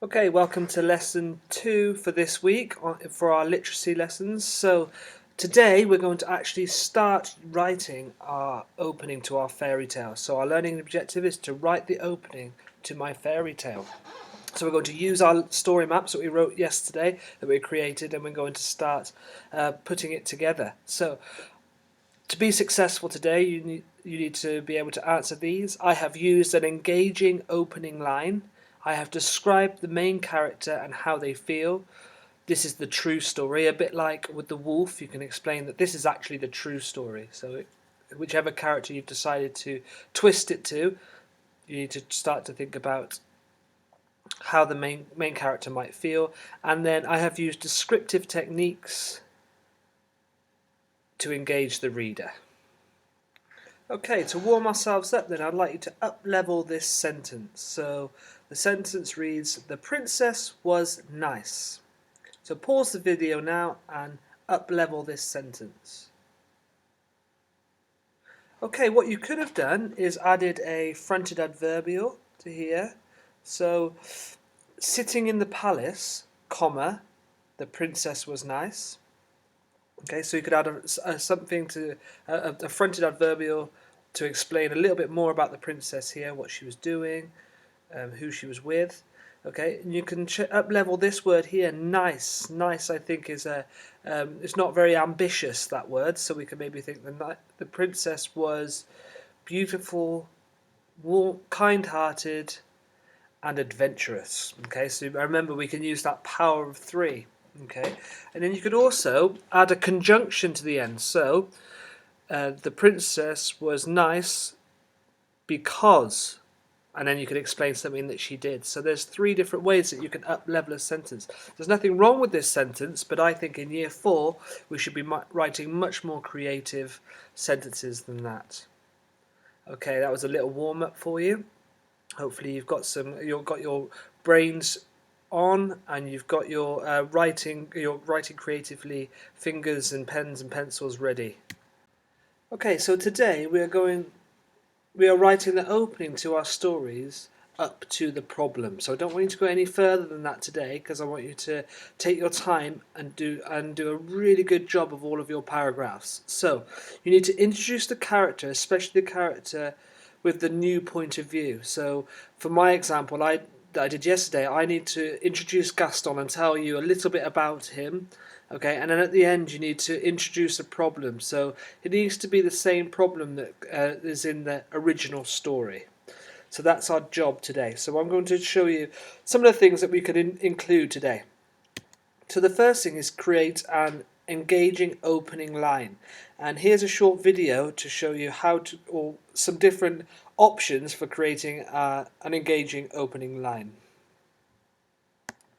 Okay, welcome to lesson 2 for this week for our literacy lessons. So today we're going to actually start writing our opening to our fairy tale. So our learning objective is to write the opening to my fairy tale. So we're going to use our story maps that we wrote yesterday, that we created, and we're going to start putting it together. So to be successful today, you need to be able to answer these. I have used an engaging opening line. I have described the main character and how they feel. This is the true story. A bit like with the wolf, you can explain that this is actually the true story. So whichever character you've decided to twist it to, you need to start to think about how the main character might feel. And then I have used descriptive techniques to engage the reader. Okay, to warm ourselves up then, I'd like you to up-level this sentence. So the sentence reads, "The princess was nice." So pause the video now and up-level this sentence. Okay, what you could have done is added a fronted adverbial to here. So sitting in the palace, comma, the princess was nice. Okay, so you could add something to a fronted adverbial to explain a little bit more about the princess here, what she was doing, who she was with. Okay, and you can up-level this word here, nice. Nice, I think, is it's not very ambitious, that word, so we can maybe think the princess was beautiful, warm, kind-hearted, and adventurous. Okay, so remember we can use that power of 3. Okay, and then you could also add a conjunction to the end. So the princess was nice because, and then you could explain something that she did. So there's 3 different ways that you can up-level a sentence. There's nothing wrong with this sentence, but I think in year 4 we should be writing much more creative sentences than that. Okay, that was a little warm-up for you. Hopefully you've got your brains on, and you've got your writing creatively, fingers and pens and pencils ready. Okay, so today we are writing the opening to our stories up to the problem. So I don't want you to go any further than that today, because I want you to take your time and do a really good job of all of your paragraphs. So you need to introduce the character, especially the character with the new point of view. So for my example, that I did yesterday, I need to introduce Gaston and tell you a little bit about him. Okay, and then at the end you need to introduce a problem. So it needs to be the same problem that is in the original story. So that's our job today. So I'm going to show you some of the things that we could include today. So the first thing is create an engaging opening line. And here's a short video to show you or some different options for creating an engaging opening line.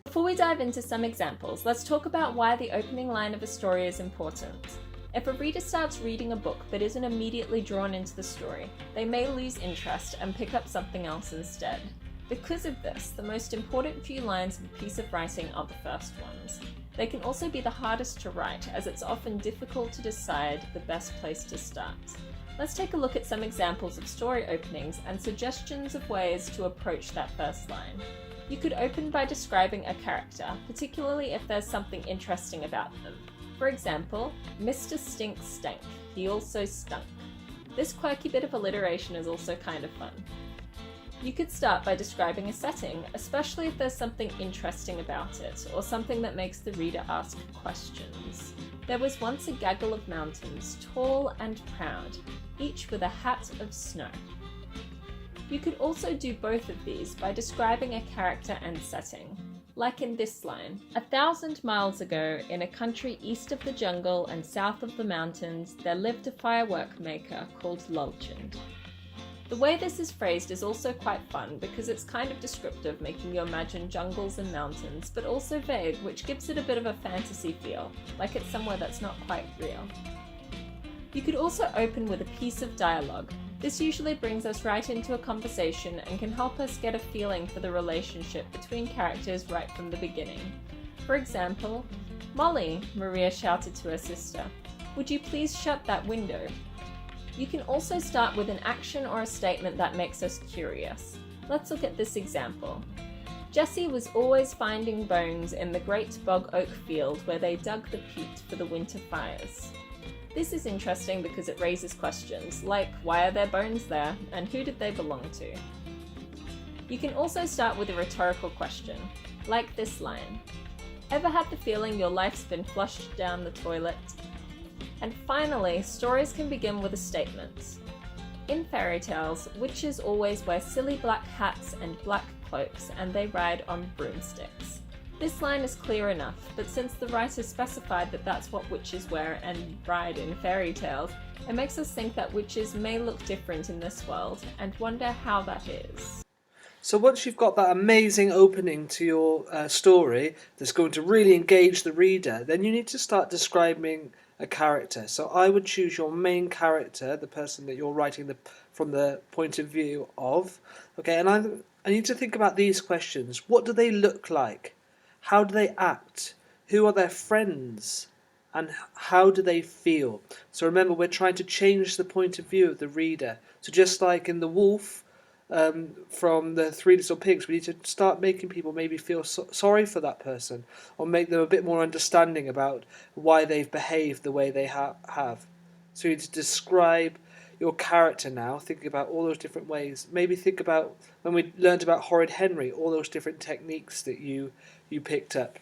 Before we dive into some examples, let's talk about why the opening line of a story is important. If a reader starts reading a book but isn't immediately drawn into the story, they may lose interest and pick up something else instead. Because of this, the most important few lines of a piece of writing are the first ones. They can also be the hardest to write, as it's often difficult to decide the best place to start. Let's take a look at some examples of story openings and suggestions of ways to approach that first line. You could open by describing a character, particularly if there's something interesting about them. For example, Mr. Stink stank, he also stunk. This quirky bit of alliteration is also kind of fun. You could start by describing a setting, especially if there's something interesting about it, or something that makes the reader ask questions. There was once a gaggle of mountains, tall and proud, each with a hat of snow. You could also do both of these by describing a character and setting. Like in this line, 1,000 miles ago, in a country east of the jungle and south of the mountains, there lived a firework maker called Lulchand. The way this is phrased is also quite fun because it's kind of descriptive, making you imagine jungles and mountains, but also vague, which gives it a bit of a fantasy feel, like it's somewhere that's not quite real. You could also open with a piece of dialogue. This usually brings us right into a conversation and can help us get a feeling for the relationship between characters right from the beginning. For example, "Molly," Maria shouted to her sister, "would you please shut that window?" You can also start with an action or a statement that makes us curious. Let's look at this example. Jessie was always finding bones in the great bog oak field where they dug the peat for the winter fires. This is interesting because it raises questions, like why are there bones there, and who did they belong to? You can also start with a rhetorical question, like this line. Ever had the feeling your life's been flushed down the toilet? And finally, stories can begin with a statement. In fairy tales, witches always wear silly black hats and black cloaks, and they ride on broomsticks. This line is clear enough, but since the writer specified that that's what witches wear and ride in fairy tales, it makes us think that witches may look different in this world, and wonder how that is. So once you've got that amazing opening to your story that's going to really engage the reader, then you need to start describing a character. So I would choose your main character, the person that you're writing from the point of view of. Okay, and I need to think about these questions. What do they look like? How do they act? Who are their friends? And how do they feel? So remember, we're trying to change the point of view of the reader. So just like in The Wolf, from the Three Little Pigs, we need to start making people maybe feel sorry for that person, or make them a bit more understanding about why they've behaved the way they have. So you need to describe your character now, thinking about all those different ways. Maybe think about when we learned about Horrid Henry, all those different techniques that you picked up.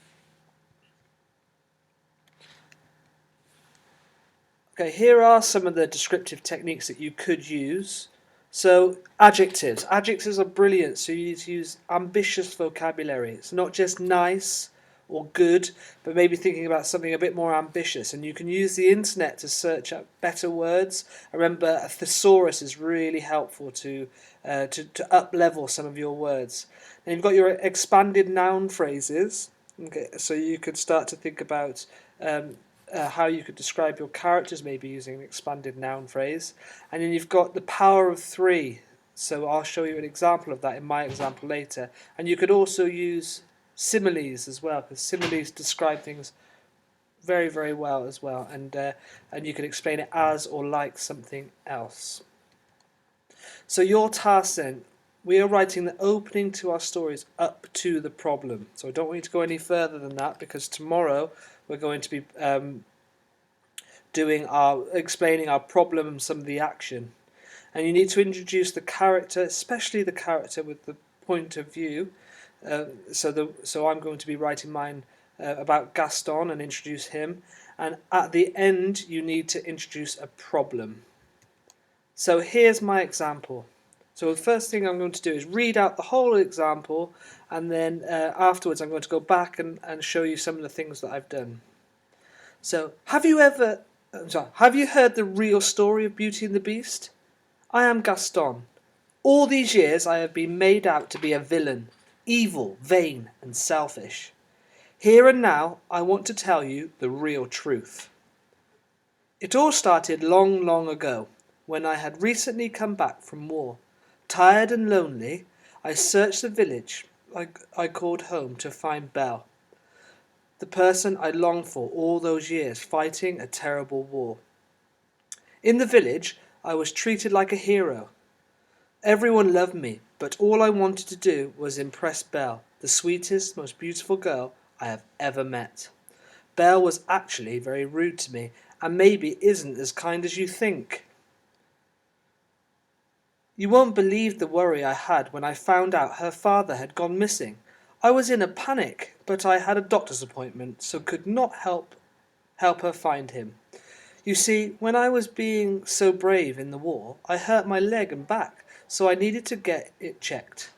Okay, here are some of the descriptive techniques that you could use. So adjectives. Adjectives are brilliant, so you need to use ambitious vocabulary. It's not just nice or good, but maybe thinking about something a bit more ambitious. And you can use the internet to search up better words. I remember a thesaurus is really helpful to up-level some of your words. And you've got your expanded noun phrases. Okay, so you could start to think about how you could describe your characters, maybe using an expanded noun phrase. And then you've got the power of three. So I'll show you an example of that in my example later. And you could also use similes as well, because similes describe things very, very well as well. And you can explain it as or like something else. So your task then, we are writing the opening to our stories up to the problem. So I don't want you to go any further than that, because tomorrow we're going to be explaining our problem and some of the action. And you need to introduce the character, especially the character with the point of view. So I'm going to be writing mine about Gaston and introduce him. And at the end, you need to introduce a problem. So here's my example. So the first thing I'm going to do is read out the whole example, and then afterwards I'm going to go back and show you some of the things that I've done. So, have you heard the real story of Beauty and the Beast? I am Gaston. All these years I have been made out to be a villain, evil, vain and selfish. Here and now I want to tell you the real truth. It all started long, long ago, when I had recently come back from war. Tired and lonely, I searched the village I called home to find Belle, the person I longed for all those years fighting a terrible war. In the village, I was treated like a hero. Everyone loved me, but all I wanted to do was impress Belle, the sweetest, most beautiful girl I have ever met. Belle was actually very rude to me, and maybe isn't as kind as you think. You won't believe the worry I had when I found out her father had gone missing. I was in a panic, but I had a doctor's appointment, so could not help her find him. You see, when I was being so brave in the war, I hurt my leg and back, so I needed to get it checked.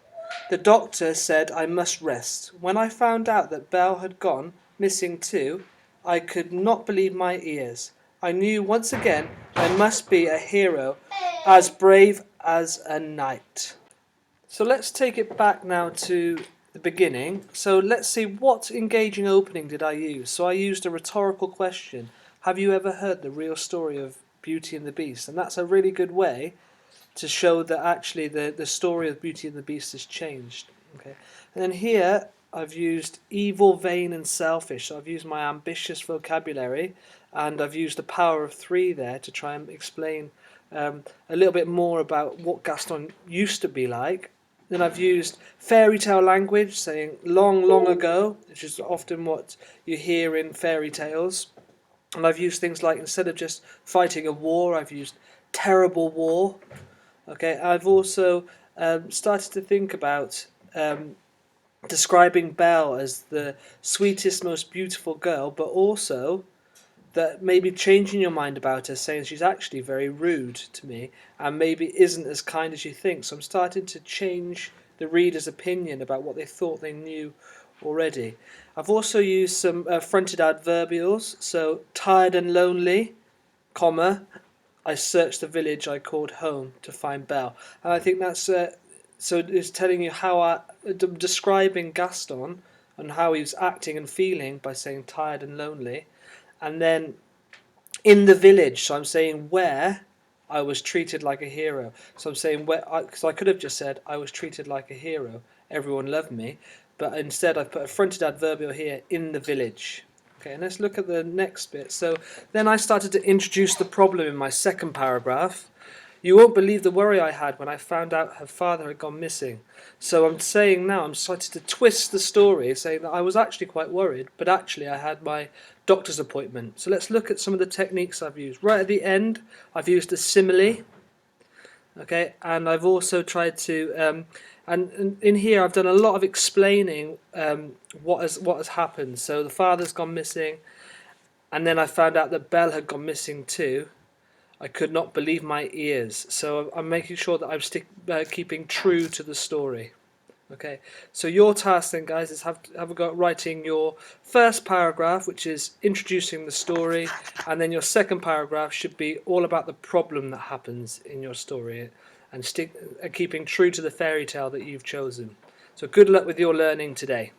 The doctor said I must rest. When I found out that Belle had gone missing too, I could not believe my ears. I knew once again I must be a hero, as brave as a knight. So let's take it back now to the beginning. So let's see, what engaging opening did I use? So I used a rhetorical question. Have you ever heard the real story of Beauty and the Beast? And that's a really good way to show that actually the story of Beauty and the Beast has changed. Okay. And then here I've used evil, vain and selfish. So I've used my ambitious vocabulary, and I've used the power of three there to try and explain a little bit more about what Gaston used to be like, Then I've used fairy tale language, saying long, long ago, which is often what you hear in fairy tales. And I've used things like, instead of just fighting a war, I've used terrible war. Okay, I've also started to think about describing Belle as the sweetest, most beautiful girl, but also that maybe changing your mind about her, saying she's actually very rude to me and maybe isn't as kind as you think. So I'm starting to change the reader's opinion about what they thought they knew already. I've also used some fronted adverbials, so tired and lonely, comma, I searched the village I called home to find Belle. And I think that's so it's telling you how describing Gaston and how he was acting and feeling by saying tired and lonely. And then in the village, so I'm saying where I was treated like a hero. So I'm saying where, because I could have just said I was treated like a hero. Everyone loved me, but instead I've put a fronted adverbial here, in the village. Okay, and let's look at the next bit. So then I started to introduce the problem in my second paragraph. You won't believe the worry I had when I found out her father had gone missing. So I'm saying now, I'm starting to twist the story, saying that I was actually quite worried, but actually I had my doctor's appointment. So let's look at some of the techniques I've used. Right at the end, I've used a simile. Okay, and I've also tried to, and in here I've done a lot of explaining what has happened. So the father's gone missing, and then I found out that Belle had gone missing too. I could not believe my ears. So I'm making sure that I'm keeping true to the story. Okay, so your task then, guys, is have a go at writing your first paragraph, which is introducing the story, and then your second paragraph should be all about the problem that happens in your story, and keeping true to the fairy tale that you've chosen. So good luck with your learning today.